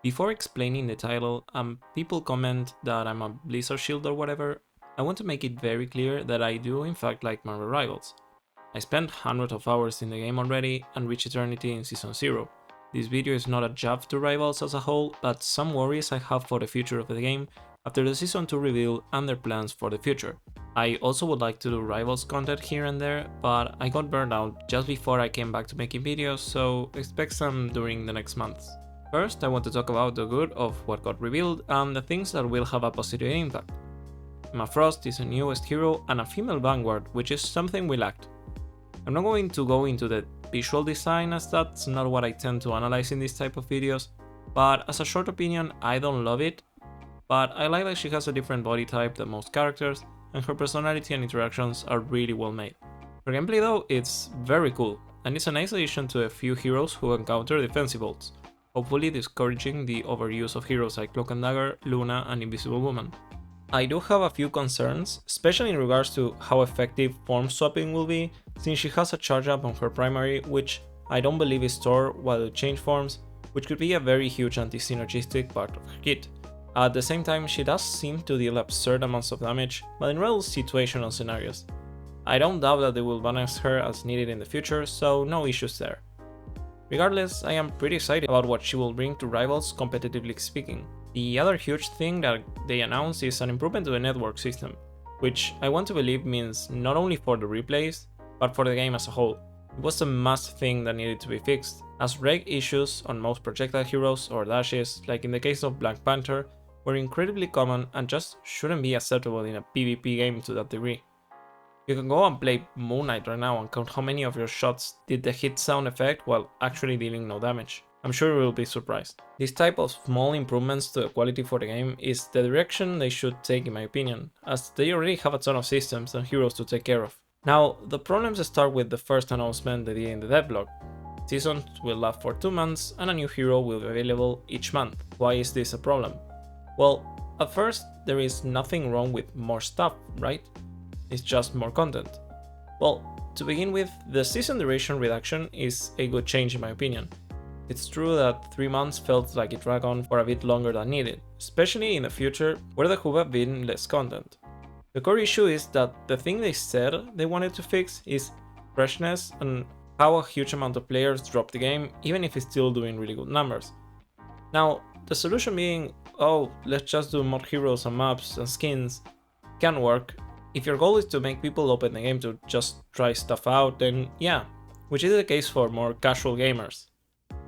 Before explaining the title, people comment that I'm a Blizzard shield or whatever. I want to make it very clear that I do in fact like Marvel Rivals. I spent hundreds of hours in the game already and reached Eternity in Season 0. This video is not a jab to Rivals as a whole, but some worries I have for the future of the game after the Season 2 reveal and their plans for the future. I also would like to do Rivals content here and there, but I got burned out just before I came back to making videos, so expect some during the next months. First, I want to talk about the good of what got revealed and the things that will have a positive impact. Emma Frost is a newest hero and a female Vanguard, which is something we lacked. I'm not going to go into the visual design as that's not what I tend to analyze in this type of videos, but as a short opinion, I don't love it, but I like that she has a different body type than most characters, and her personality and interactions are really well made. Her gameplay though, it's very cool, and it's a nice addition to a few heroes who encounter defensive ults, hopefully discouraging the overuse of heroes like Cloak and Dagger, Luna, and Invisible Woman. I do have a few concerns, especially in regards to how effective form swapping will be, since she has a charge up on her primary, which I don't believe is stored while you change forms, which could be a very huge anti-synergistic part of her kit. At the same time, she does seem to deal absurd amounts of damage, but in real situational scenarios. I don't doubt that they will balance her as needed in the future, so no issues there. Regardless, I am pretty excited about what she will bring to Rivals competitively speaking. The other huge thing that they announced is an improvement to the network system, which I want to believe means not only for the replays, but for the game as a whole. It was a must thing that needed to be fixed, as reg issues on most projectile heroes or dashes, like in the case of Black Panther, were incredibly common and just shouldn't be acceptable in a PvP game to that degree. You can go and play Moon Knight right now and count how many of your shots did the hit sound effect while actually dealing no damage. I'm sure you will be surprised. This type of small improvements to the quality for the game is the direction they should take in my opinion, as they already have a ton of systems and heroes to take care of. Now, the problems start with the first announcement they did in the devlog. Seasons will last for 2 months and a new hero will be available each month. Why is this a problem? Well, at first, there is nothing wrong with more stuff, right? It's just more content. Well, to begin with, the season duration reduction is a good change in my opinion. It's true that 3 months felt like it dragged on for a bit longer than needed, especially in the future where there could have been less content. The core issue is that the thing they said they wanted to fix is freshness and how a huge amount of players drop the game even if it's still doing really good numbers. Now, the solution being, oh, let's just do more heroes and maps and skins, can work. If your goal is to make people open the game to just try stuff out, then yeah, which is the case for more casual gamers.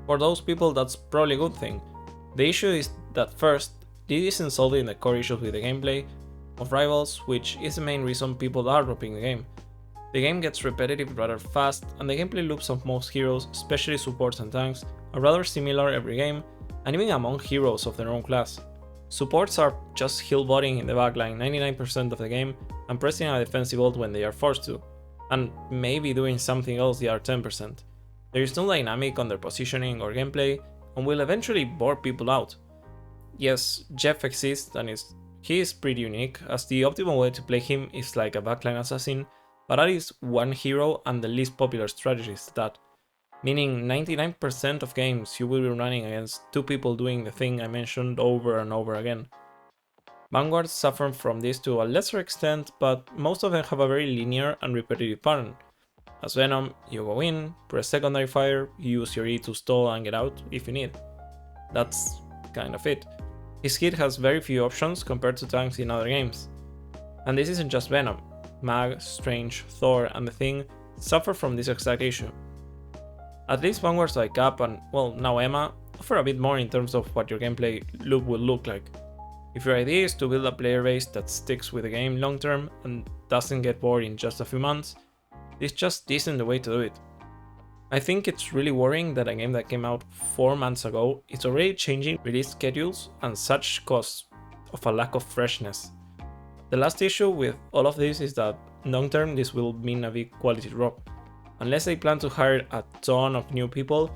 For those people, that's probably a good thing. The issue is that first, this isn't solving the core issues with the gameplay of Rivals, which is the main reason people are dropping the game. The game gets repetitive rather fast, and the gameplay loops of most heroes, especially supports and tanks, are rather similar every game, and even among heroes of their own class. Supports are just heal botting in the backline 99% of the game and pressing a defensive ult when they are forced to, and maybe doing something else the other 10%. There is no dynamic on their positioning or gameplay and will eventually bore people out. Yes, Jeff exists and he is pretty unique, as the optimal way to play him is like a backline assassin, but that is one hero and the least popular strategy is that. Meaning 99% of games you will be running against 2 people doing the thing I mentioned over and over again. Vanguards suffer from this to a lesser extent, but most of them have a very linear and repetitive pattern. As Venom, you go in, press secondary fire, you use your E to stall and get out if you need. That's kind of it. His kit has very few options compared to tanks in other games. And this isn't just Venom. Mag, Strange, Thor, and The Thing suffer from this exact issue. At least Vanguards like Cap and, well, now Emma, offer a bit more in terms of what your gameplay loop will look like. If your idea is to build a player base that sticks with the game long term and doesn't get bored in just a few months, this just isn't the way to do it. I think it's really worrying that a game that came out 4 months ago is already changing release schedules and such cause of a lack of freshness. The last issue with all of this is that long term this will mean a big quality drop. Unless they plan to hire a ton of new people,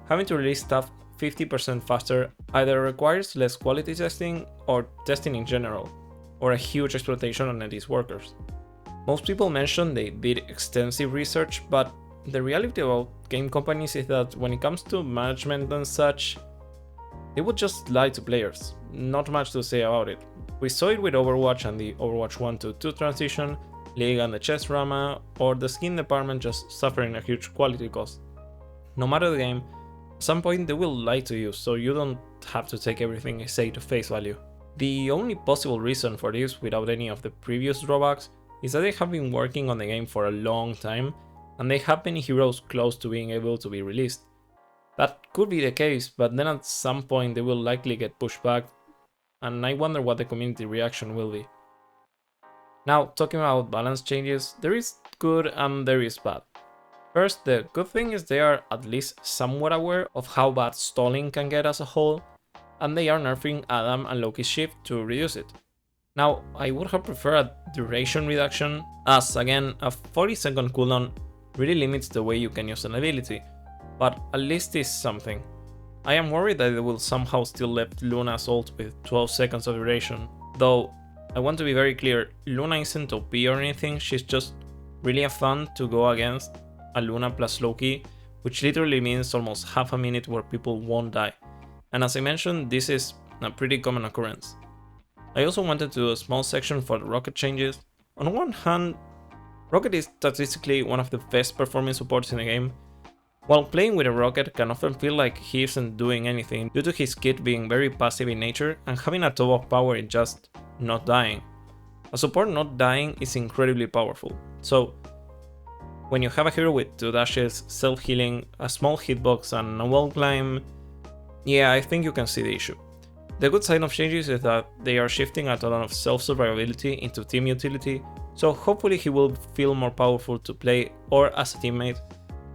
having to release stuff 50% faster either requires less quality testing or testing in general, or a huge exploitation on these workers. Most people mention they did extensive research, but the reality about game companies is that when it comes to management and such, They would just lie to players, not much to say about it. We saw it with Overwatch and the Overwatch 1 to 2 transition, League and the chess drama, or the skin department just suffering a huge quality cost. No matter the game, at some point they will lie to you, so you don't have to take everything they say to face value. The only possible reason for this, without any of the previous drawbacks, is that they have been working on the game for a long time, and they have many heroes close to being able to be released. That could be the case, but then at some point they will likely get pushed back, and I wonder what the community reaction will be. Now, talking about balance changes, there is good and there is bad. First, the good thing is they are at least somewhat aware of how bad stalling can get as a whole, and they are nerfing Adam and Loki's shift to reduce it. Now, I would have preferred a duration reduction, as again, a 40-second cooldown really limits the way you can use an ability, but at least it's something. I am worried that they will somehow still left Luna's ult with 12 seconds of duration, though I want to be very clear, Luna isn't OP or anything, she's just really fun to go against a Luna plus Loki, which literally means almost half a minute where people won't die. And as I mentioned, this is a pretty common occurrence. I also wanted to do a small section for the rocket changes. On one hand, Rocket is statistically one of the best performing supports in the game, while playing with a Rocket can often feel like he isn't doing anything due to his kit being very passive in nature and having a top of power in just not dying. A support not dying is incredibly powerful, so when you have a hero with 2 dashes, self-healing, a small hitbox and a wall climb, yeah, I think you can see the issue. The good side of changes is that they are shifting a ton of self-survivability into team utility, so hopefully he will feel more powerful to play or as a teammate,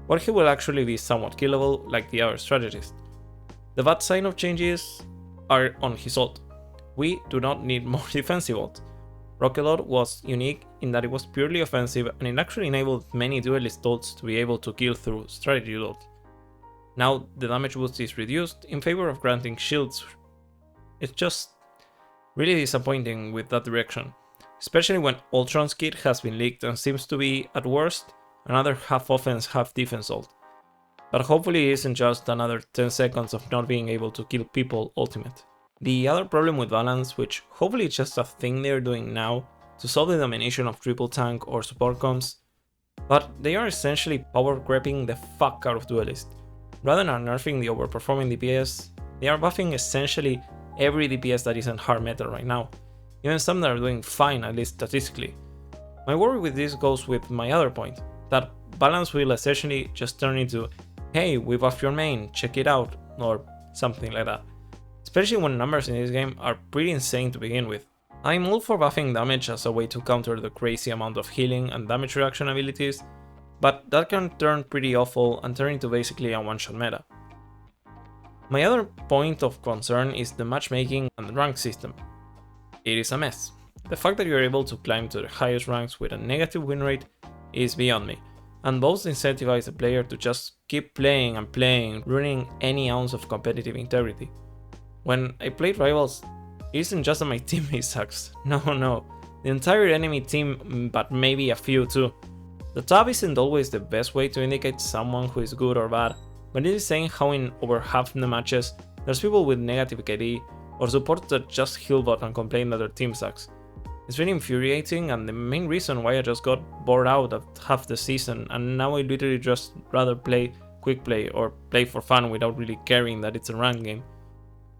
or he will actually be somewhat killable like the other strategist. The bad side of changes are on his ult. We do not need more defensive ult. Rocket ult was unique in that it was purely offensive and it actually enabled many duelist ults to be able to kill through strategy ult. Now the damage boost is reduced in favor of granting shields. It's just really disappointing with that direction, especially when Ultron's kit has been leaked and seems to be, at worst, another half offense half defense ult. But hopefully it isn't just another 10 seconds of not being able to kill people ultimate. The other problem with balance, which hopefully is just a thing they're doing now to solve the domination of triple tank or support comps, but they are essentially power creeping the fuck out of duelists. Rather than nerfing the overperforming DPS, they are buffing essentially every DPS that isn't hard meta right now, even some that are doing fine, at least statistically. My worry with this goes with my other point, that balance will essentially just turn into, hey, we buffed your main, check it out, or something like that. Especially when numbers in this game are pretty insane to begin with. I'm all for buffing damage as a way to counter the crazy amount of healing and damage reduction abilities, but that can turn pretty awful and turn into basically a one-shot meta. My other point of concern is the matchmaking and the rank system. It is a mess. The fact that you are able to climb to the highest ranks with a negative win rate is beyond me, and both incentivize the player to just keep playing and playing, ruining any ounce of competitive integrity. When I played Rivals, it isn't just that my teammate sucks, no, the entire enemy team, but maybe a few too. The tab isn't always the best way to indicate someone who is good or bad, but it is saying how in over half the matches, there's people with negative KD, or supports that just healbot and complain that their team sucks. It's really infuriating and the main reason why I just got bored out at half the season, and now I literally just rather play quick play or play for fun without really caring that it's a ranked game.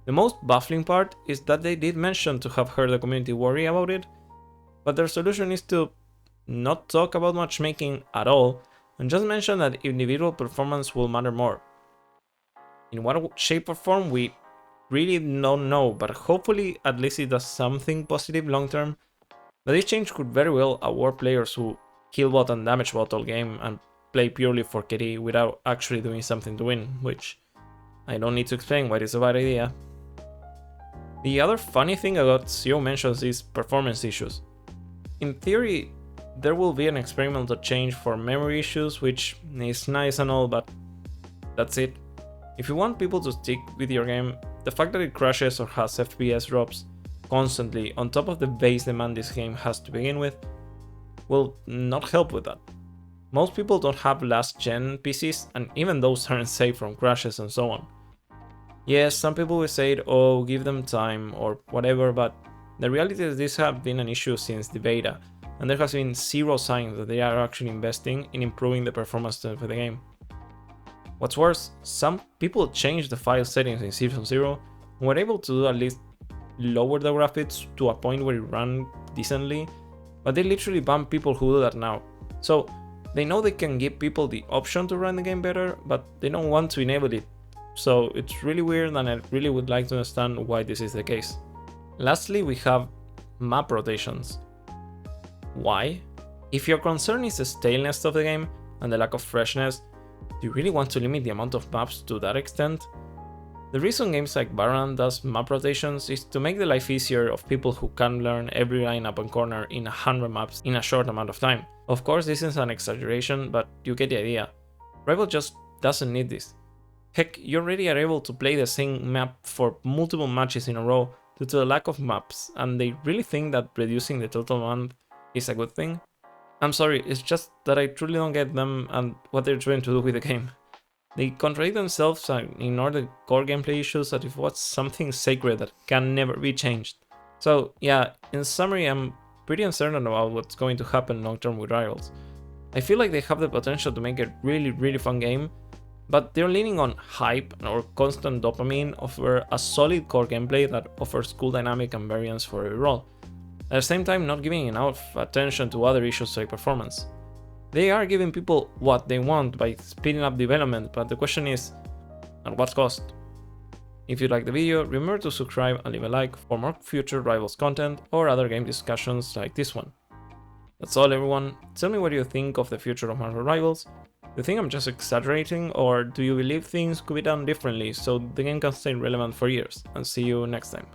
The most baffling part is that they did mention to have heard the community worry about it, but their solution is to not talk about matchmaking at all and just mention that individual performance will matter more. In what shape or form we really don't know, but hopefully at least it does something positive long term. But this change could very well award players who kill bot and damage bot all game and play purely for KD without actually doing something to win, which I don't need to explain why it's a bad idea. The other funny thing about Zero mentions is performance issues. In theory, there will be an experimental change for memory issues, which is nice and all, but that's it. If you want people to stick with your game, the fact that it crashes or has FPS drops constantly on top of the base demand this game has to begin with will not help with that. Most people don't have last gen PCs, and even those aren't safe from crashes and so on. Yes, some people will say, oh, give them time or whatever, but the reality is this has been an issue since the beta, and there has been zero signs that they are actually investing in improving the performance of the game. What's worse, some people changed the file settings in Season 0 and were able to do at least lower the graphics to a point where it ran decently, but they literally ban people who do that now. So they know they can give people the option to run the game better, but they don't want to enable it. So it's really weird, and I really would like to understand why this is the case. Lastly, we have map rotations. Why? If your concern is the staleness of the game and the lack of freshness, do you really want to limit the amount of maps to that extent? The reason games like Valorant does map rotations is to make the life easier of people who can learn every line up and corner in 100 maps in a short amount of time. Of course, this is an exaggeration, but you get the idea. Rival just doesn't need this. Heck, you already are able to play the same map for multiple matches in a row due to the lack of maps, and they really think that reducing the total amount is a good thing? I'm sorry, it's just that I truly don't get them and what they're trying to do with the game. They contradict themselves and ignore the core gameplay issues as if it was something sacred that can never be changed. So yeah, in summary, I'm pretty uncertain about what's going to happen long term with Rivals. I feel like they have the potential to make a really fun game, but they're leaning on hype or constant dopamine over a solid core gameplay that offers cool dynamic and variance for every role. At the same time, not giving enough attention to other issues like performance. They are giving people what they want by speeding up development, but the question is, at what cost? If you liked the video, remember to subscribe and leave a like for more future Rivals content or other game discussions like this one. That's all everyone, tell me what you think of the future of Marvel Rivals. Do you think I'm just exaggerating, or do you believe things could be done differently so the game can stay relevant for years? And see you next time.